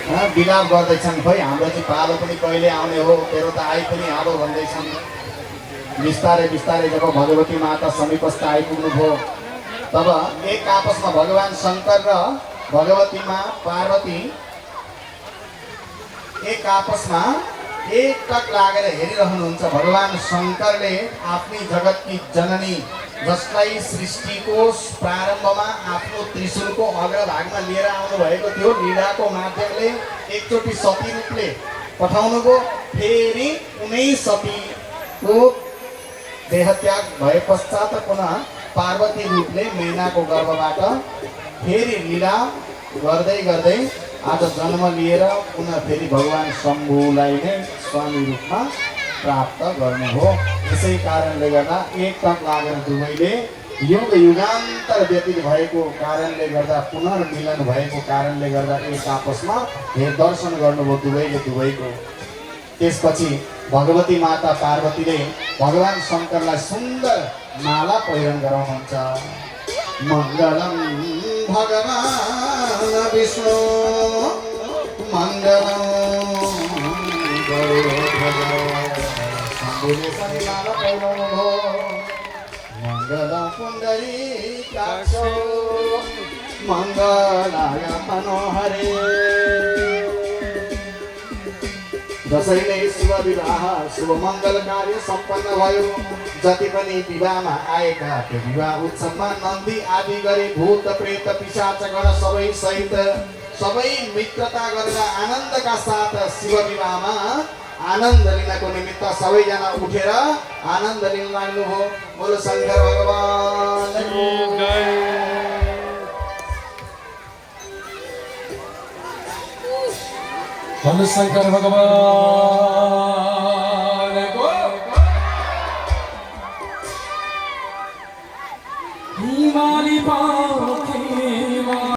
विलाप गर्दैछन् खोइ हाम्रो चाहिँ पालो पनि कहिले आउने हो तेरो त आइ पनि हालो भन्दैछन्। बिस्तारै बिस्तारै जब भगवती माता समीपस्थ आइपुग्नुभयो तब एक आपसमा भगवान शङ्कर र भगवती माँ पार्वती एक आपसमा एकटक लागेर हेरिरहनुहुन्छ। भगवान शङ्करले आफ्नी जगतकी जननी जसलाई सृष्टिको प्रारम्भमा आफ्नो त्रिशूलको अग्रभागमा लिएर आउनुभएको थियो लीलाको माध्यमले एकचोटि सती रूपले पठाउनुभयो। फेरि उनै सतीको देहत्याग भए पश्चात पुनः पार्वती रूपले मैनाको गर्भबाट फेरि लीला गर्दै गर्दै आज जन्म लिएर पुनः फेरि भगवान शम्भुलाई नै स्वामी रूपमा प्राप्त गर्नु हो। यसै कारणले गर्दा एकटक लागेर दुवैले युग युगान्तर व्यतीत भएको कारणले गर्दा पुनर्मिलन भएको कारणले गर्दा एक आपसमा दर्शन गर्नुभयो दुवैले दुवैको। त्यसपछि भगवती माता पार्वतीले भगवान शङ्करलाई सुन्दर माला पहिरन गराउनुहुन्छ। मङ्गलम भगवान विष्णु मङ्गलम शम्भुले पनि माला पहिराउनुभयो। मङ्गलम पुण्डरीकाक्ष मङ्गलाय मनोहरे। दसैँले शुभ विवाह शुभ मङ्गल कार्य सम्पन्न भयो। जति पनि विवाहमा आएका त्यो विवाह उत्सवमा नन्दी आदि गरी भूत प्रेत पिशाच गण सबै सहित सबै मित्रता गरेर आनन्दका साथ शिव विवाहमा आनन्द लिनको निमित्त सबैजना उठेर आनन्द लिन लाग्नुभयो। बोलो शङ्कर भगवानको बोलो शङ्कर भगवानको हिमाली